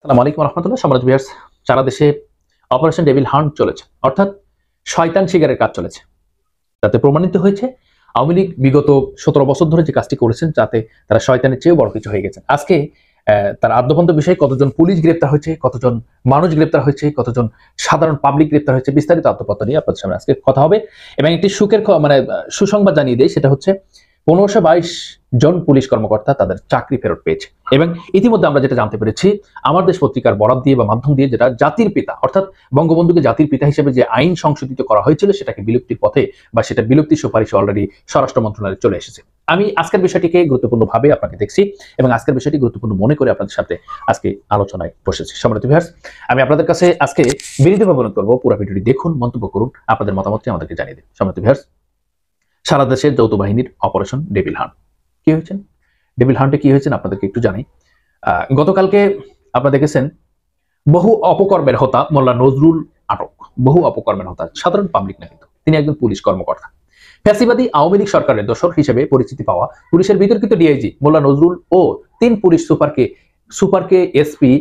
আসসালামু আলাইকুম রহমতুল্লাহ। সম্মানিত ভিউয়ার্স, সারা দেশে অপারেশন ডেভিল হান্ট চলেছে, অর্থাৎ শয়তান শিকারের কাজ চলেছে। তাতে প্রমাণিত হয়েছে আওয়ামী লীগ বিগত 17 বছর ধরে যে কাজটি করেছেন তাতে তারা শয়তানের চেয়েও বড় কিছু হয়ে গেছে। আজকে তার আদ্যপন্ত বিষয়ে কতজন পুলিশ গ্রেপ্তার হয়েছে, কতজন মানুষ গ্রেপ্তার হয়েছে, কতজন সাধারণ পাবলিক গ্রেপ্তার হয়েছে, বিস্তারিত আদ্যপন্ত নিয়ে আপনাদের সামনে আজকে কথা হবে। এবং একটি সুসংবাদ জানিয়ে দেয়, সেটা হচ্ছে 1522 জন পুলিশ কর্মকর্তা তাদের চাকরি ফেরত পেয়েছে। এবং ইতিমধ্যে আমরা যেটা জানতে পেরেছি, আমার দেশ পত্রিকার বরাত দিয়ে বা মাধ্যম দিয়ে, যেটা জাতির পিতা অর্থাৎ বঙ্গবন্ধুকে জাতির পিতা হিসেবে যে আইন সংশোধিত করা হয়েছিল সেটাকে বিলুপ্তির পথে বা সেটা বিলুপ্তির সুপারিশে অলরেডি স্বরাষ্ট্র মন্ত্রণালয়ে চলে এসেছে। আমি আজকের বিষয়টিকে গুরুত্বপূর্ণভাবে আপনাকে দেখছি এবং আজকের বিষয়টি গুরুত্বপূর্ণ মনে করে আপনাদের সাথে আজকে আলোচনায় বসেছি। সম্মানিত ভিউয়ার্স, আমি আপনাদের কাছে আজকে বিনীতভাবে অনুরোধ করবো, পুরো ভিডিওটি দেখুন, মন্তব্য করুন, আপনাদের মতামতটি আমাদেরকে জানিয়ে দিন। সম্মানিত ভিউয়ার্স, সারা দেশের যৌথ বাহিনীর অপারেশন ডেভিল হান্ট কি হয়েছেন, ডেভিল হান্টে কি হয়েছেন আপনাদেরকে একটু জানাই। গতকালকে আপনারা দেখেছেন বহু অপকর্মের হোতা মোল্লা নজরুল আটক। বহু অপকর্মের হোতা, সাধারণ পাবলিক না, কিন্তু তিনি একজন পুলিশ কর্মকর্তা। ফ্যাসিবাদী আওয়ামী লীগ সরকারের দোসর হিসেবে পরিচিতি পাওয়া পুলিশের বিতর্কিত ডিআইজি মোল্লা নজরুল ও 3 পুলিশ সুপারকে এসপি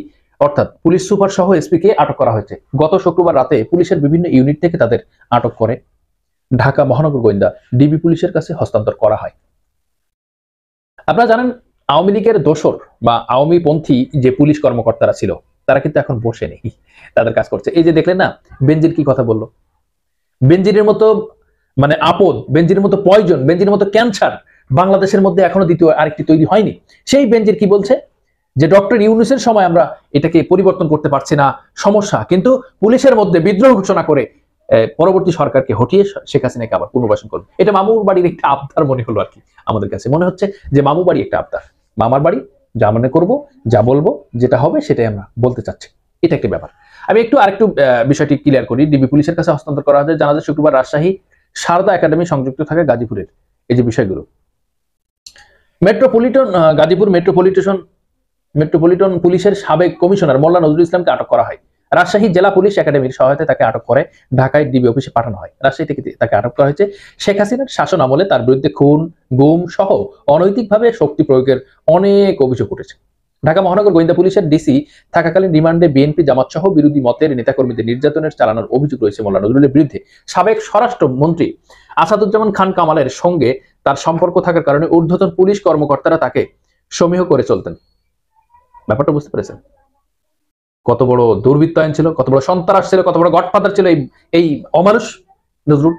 অর্থাৎ পুলিশ সুপার সহ এসপি কে আটক করা হয়েছে। গত শুক্রবার রাতে পুলিশের বিভিন্ন ইউনিট থেকে তাদের আটক করে ঢাকা মহানগর গোয়েন্দা ডিবি পুলিশের কাছে হস্তান্তর করা হয়। আপনারা জানেন, আওয়ামী লীগের দোসর বা আওয়ামী পন্থী যে পুলিশ কর্মকর্তারা ছিল তারা কিন্তু এখন বসে নেই, তাদের কাজ করছে। এই যে দেখলেন না, বেনজির কি কথা বললো, বেনজিরের মতো আপদ, বেনজিরের মতো পয়জন, বেনজিরের মতো ক্যান্সার বাংলাদেশের মধ্যে এখনো দ্বিতীয় আরেকটি তৈরি হয়নি। সেই বেনজির কি বলছে যে ডক্টর ইউনূসের সময় আমরা এটাকে পরিবর্তন করতে পারছি না, সমস্যা, কিন্তু পুলিশের মধ্যে বিদ্রোহ ঘোষণা করে পরবর্তী সরকারকে হটিয়ে শেখ হাসিনাকে আবার পুনর্বাসন করবে। এটা মামুর বাড়ির একটা আবদার মনে হলো আর কি। আমাদের কাছে মনে হচ্ছে যে মামু বাড়ি একটা আবদার, মামার বাড়ি, যা মনে করবো, যা বলবো, যেটা হবে সেটাই আমরা বলতে চাচ্ছি। এটা একটা ব্যাপার। আমি আরেকটু বিষয়টি ক্লিয়ার করি। ডিবি পুলিশের কাছে হস্তান্তর করা হয়েছে। জানা যায় শুক্রবার রাজশাহী সারদা একাডেমি সংযুক্ত থাকে গাজীপুরের এই যে বিষয়গুলো। গাজীপুর মেট্রোপলিটন পুলিশের সাবেক কমিশনার মোল্লা নজরুল ইসলামকে আটক করা হয়। রাজশাহী জেলা পুলিশ একাডেমির সহায়তায় তাকে আটক করে ঢাকায় ডিবি অফিসে পাঠানো হয়। রাজশাহী থেকে তাকে আটক করা হয়েছে। শেখ হাসিনার শাসন আমলে তার বিরুদ্ধে খুন, গুম সহ অনৈতিকভাবে শক্তি প্রয়োগের অনেক অভিযোগ উঠেছে। ঢাকা মহানগর গোয়েন্দা পুলিশের ডিসি থাকাকালীন রিমান্ডে বিএনপি জামাত সহ বিরোধী মতের নেতাকর্মীদের নির্যাতনের চালানোর অভিযোগ রয়েছে মোল্লা নজরুলের বিরুদ্ধে। সাবেক স্বরাষ্ট্র মন্ত্রী আসাদুজ্জামান খান কামালের সঙ্গে তার সম্পর্ক থাকার কারণে ঊর্ধ্বতন পুলিশ কর্মকর্তারা তাকে সমীহ করে চলতেন। ব্যাপারটা বুঝতে পেরেছেন? কত বড় দুর্বৃত্তায়ন ছিল, কত বড় সন্ত্রাস ছিল, কত বড় গডফাদার ছিল এই অমানুষ নজরুল।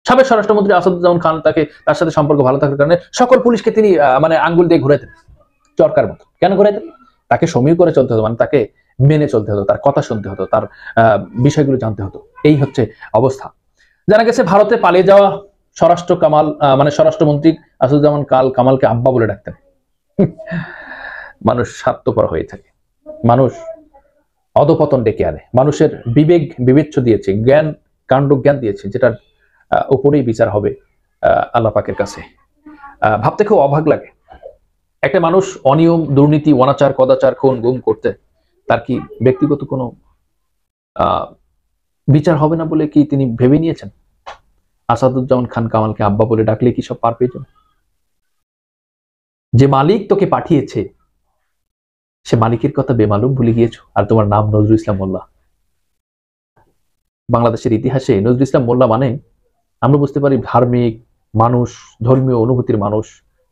সাবেক স্বরাষ্ট্রমন্ত্রী আসাদুজ্জামান খান তার সাথে সম্পর্ক ভালো থাকার কারণে সকল পুলিশকে তিনি আঙ্গুল দিয়ে ঘুরাইতেন, চরকার মতো। কেন ঘুরাইতেন? তাকে সমীহ করে চলতে হতো, তাকে মেনে চলতে হতো, তার কথা শুনতে হতো, তার বিষয়গুলো জানতে হতো। এই হচ্ছে অবস্থা। জানা গেছে ভারতে পালিয়ে যাওয়া স্বরাষ্ট্রমন্ত্রী আসাদুজ্জামান কামালকে আব্বা বলে ডাকতেন। মানুষ স্বার্থপর হয়ে থাকে, মানুষ অধপতন ডেকে আনে, মানুষের বিবেচ্য দিয়েছে, কাণ্ডজ্ঞান দিয়েছে, যেটার উপরেই বিচার হবে আল্লাহ পাকের কাছে। ভাবতে খুব অবাক লাগে, একটা মানুষ অনিয়ম, দুর্নীতি, অনাচার, কদাচার, খুন, গুম করতে তার কি ব্যক্তিগত কোনো বিচার হবে না বলে কি তিনি ভেবে নিয়েছেন? আসাদুজ্জামান খান কামালকে আব্বা বলে ডাকলে কি সব পার পেয়ে যাবে? যে মালিক তোকে পাঠিয়েছে সে মালিকের কথা বেমালুম ভুলে গিয়েছো, আর তোমার নাম নজরুল ইসলাম মোল্লা। বাংলাদেশের ইতিহাসে নজরুল ইসলাম মোল্লা মানে আমরা বুঝতে পারি ধার্মিক মানুষ, ধর্মীয় অনুভূতির মানুষ,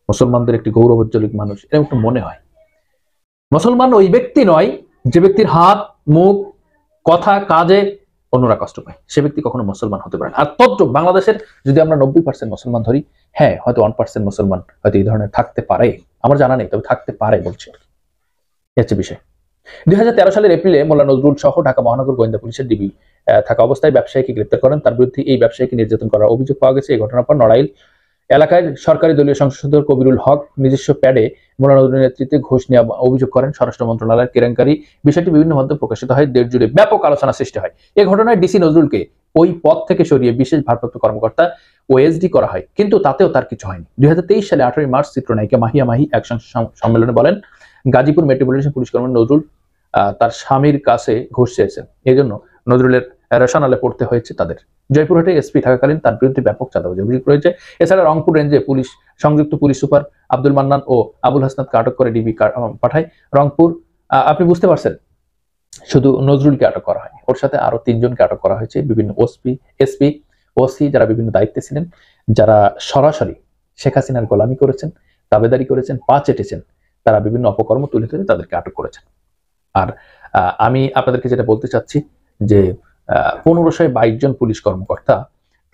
মুসলমানদের একটি গৌরবোজ্জ্বল মানুষ, এরকম একটু মনে হয়। মুসলমান ওই ব্যক্তি নয় যে ব্যক্তির হাত, মুখ, কথা, কাজে অন্যরা কষ্ট পায়, সে ব্যক্তি কখনো মুসলমান হতে পারে না। আর তদ্রুপ বাংলাদেশের যদি আমরা 90% মুসলমান ধরি, হ্যাঁ হয়তো 1% মুসলমান হয়তো এই ধরনের থাকতে পারে, আমার জানা নেই, তবে থাকতে পারে বলছি। হচ্ছে বিষয়। 2013 সালের এপ্রিলে মোল্লা নজরুল সহ ঢাকা মহানগর গোয়েন্দা পুলিশের ডিবি থাকা অবস্থায় ব্যবসায়ীকে গ্রেপ্তার করেন। তার বিরুদ্ধে এই ব্যবসায়ীকে নির্যাতন করার অভিযোগ পাওয়া গেছে। এই ঘটনার পর নড়াইল এলাকায় সরকারি দলীয় সংসদ সদস্য কবিরুল হক নিজস্ব প্যাডে মোল্লা নজরুলের নেতৃত্বে ঘুষ নেওয়া অভিযোগ করেন। স্বরাষ্ট্র মন্ত্রণালয়ের কেলেঙ্কারি বিষয়টি বিভিন্ন মাধ্যমে প্রকাশিত হয়, দেশ জুড়ে ব্যাপক আলোচনা সৃষ্টি হয়। এই ঘটনায় ডিসি নজরুলকে ওই পদ থেকে সরিয়ে বিশেষ ভারপ্রাপ্ত কর্মকর্তা ওএসডি করা হয়, কিন্তু তাতেও তার কিছু হয়নি। 2023 সালে 18 মার্চ চিত্রনায়িকা মাহিয়া মাহি এক সম্মেলনে বলেন, গাজীপুর মেট্রোপলিটন পুলিশ কর্মী নজরুল তার স্বামীর কাছে ঘুষ চেয়েছেন, এই জন্য নজরুলের রসানালে পড়তে হয়েছে তাদের। জয়পুরহাটে এসপি থাকাকালীন তার বিরুদ্ধে ব্যাপক চাঁদাবাজি অভিযোগ রয়েছে। এছাড়া রংপুর রেঞ্জে সংযুক্ত পুলিশ সুপার আব্দুল মান্নান ও আবুল হাসনাতকে আটক করে ডিবি পাঠায়। রংপুর আপনি বুঝতে পারছেন, শুধু নজরুলকে আটক করা হয়নি, ওর সাথে আরো 3 জনকে আটক করা হয়েছে, বিভিন্ন এসপি, ওসি, যারা বিভিন্ন দায়িত্বে ছিলেন, যারা সরাসরি শেখ হাসিনার গোলামি করেছেন, তাবেদারি করেছেন, পা চেটেছেন, তারা বিভিন্ন অপকর্ম তুলে ধরে তাদেরকে আটক করেছেন। আর আমি আপনাদেরকে যেটা বলতে চাচ্ছি যে 1522 জন পুলিশ কর্মকর্তা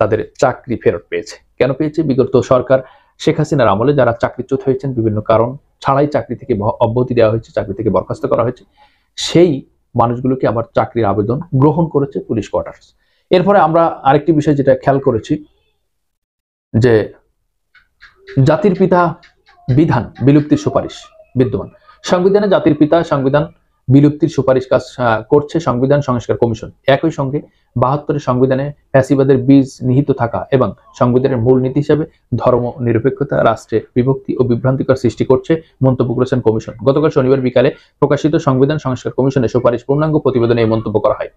তাদের চাকরি ফেরত পেয়েছে। কেন পেয়েছে? বিগত সরকার শেখ হাসিনার আমলে যারা চাকরিচ্যুত হয়েছেন, বিভিন্ন কারণ ছাড়াই চাকরি থেকে অব্যাহতি দেওয়া হয়েছে, চাকরি থেকে বরখাস্ত করা হয়েছে, সেই মানুষগুলোকে আবার চাকরির আবেদন গ্রহণ করেছে পুলিশ কোয়ার্টার্স। এরপরে আমরা আরেকটি বিষয় যেটা খেয়াল করেছি যে জাতির পিতা বিধান বিলুপ্তির সুপারিশ বিদ্যমান সংবিধানে, জাতির পিতা সংবিধান বিলুপ্তির সুপারিশ কাজ করছে সংবিধান সংস্কার কমিশন। একই সঙ্গে 72 সংবিধানে ফ্যাসিবাদের বীজ নিহিত থাকা এবং সংবিধানের মূল নীতি হিসেবে ধর্ম নিরপেক্ষতা, রাষ্ট্রে বিভক্তি ও বিভ্রান্তিকর সৃষ্টি করছে মন্তব্য করেছেন কমিশন। গতকাল শনিবার বিকালে প্রকাশিত সংবিধান সংস্কার কমিশনের সুপারিশ পূর্ণাঙ্গ প্রতিবেদনে এই মন্তব্য করা হয়।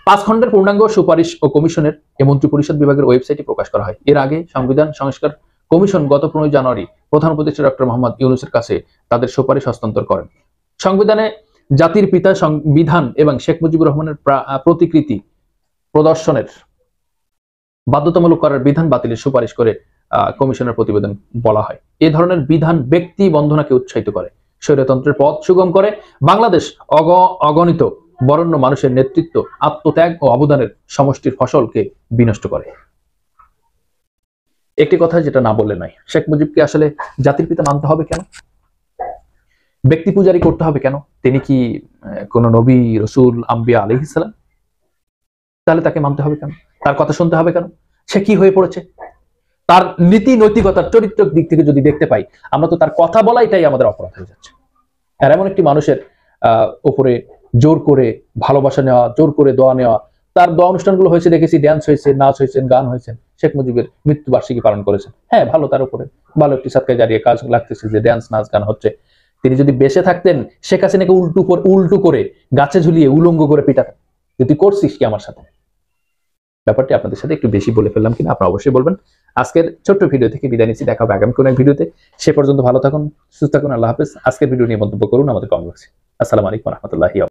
5 খণ্ডের পূর্ণাঙ্গ সুপারিশ ও কমিশনের মন্ত্রিপরিষদ বিভাগের ওয়েবসাইটে প্রকাশ করা হয়। এর আগে সংবিধান সংস্কার কমিশন গত 15 জানুয়ারি প্রধান উপদেষ্টা ডক্টর মোহাম্মদ ইউনূসের কাছে তাদের সুপারিশ হস্তান্তর করেন। সংবিধানে জাতির পিতা সংবিধান এবং শেখ মুজিবুর রহমানের প্রতিকৃতি প্রদর্শনের বাধ্যতামূলক করার বিধান বাতিলের সুপারিশ করে কমিশনের প্রতিবেদন বলা হয়। এই ধরনের বিধান ব্যক্তি বন্ধনাকে উৎসাহিত করে, স্বৈরতন্ত্রের পথ সুগম করে, বাংলাদেশ অগণিত বরেণ্য মানুষের নেতৃত্ব, আত্মত্যাগ ও অবদানের সমষ্টির ফসলকে বিনষ্ট করে। একটি কথা যেটা না বললে নয়, শেখ মুজিবকে আসলে জাতির পিতা মানতে হবে কেন? ব্যক্তি পূজারি করতে হবে কেন? তিনি কি কোন নবী, রসুল, আম্বিয়া আলাইহিস সালাম? তাহলে তাকে মানতে হবে কেন? তার কথা শুনতে হবে কেন? সে কি হয়ে পড়েছে? তার নীতি নৈতিকতার চরিত্রের দিক থেকে যদি দেখতে পাই, আমরা তো তার কথা বলাইটাই আমাদের অপরাধ হয়ে যাচ্ছে। আর এমন একটি মানুষের উপরে জোর করে ভালোবাসা নেওয়া, জোর করে দোয়া নেওয়া, তার দোয়া অনুষ্ঠানগুলো হয়েছে দেখেছি, ড্যান্স হয়েছে, নাচ হয়েছে, গান হয়েছে। শেখ মুজিবের মৃত্যুবার্ষিকী পালন করেছেন, হ্যাঁ ভালো, তার উপরে ভালো একটি সাদকায় জারিয়ে কাজ লাগতেছে যে ড্যান্স নাচ গান হচ্ছে। তিনি যদি বেঁচে থাকতেন, শেখ হাসিনাকে উল্টু করে গাছে ঝুলিয়ে উলঙ্গ করে পিটাতেন যে তুই করছিস কি আমার সাথে। ব্যাপারটি আপনাদের সাথে একটু বেশি বলে ফেললাম কিনা আপনারা অবশ্যই বলবেন। আজকের ছোট্ট ভিডিও থেকে বিদায় নিচ্ছি, দেখা হবে আগামী কোনো এক ভিডিওতে। সে পর্যন্ত ভালো থাকুন, সুস্থ থাকুন, আল্লাহ হাফেজ। আজকের ভিডিও নিয়ে মন্তব্য করুন আমাদের কমেন্ট বক্সে। আসসালামু আলাইকুম ওয়া রাহমাতুল্লাহি।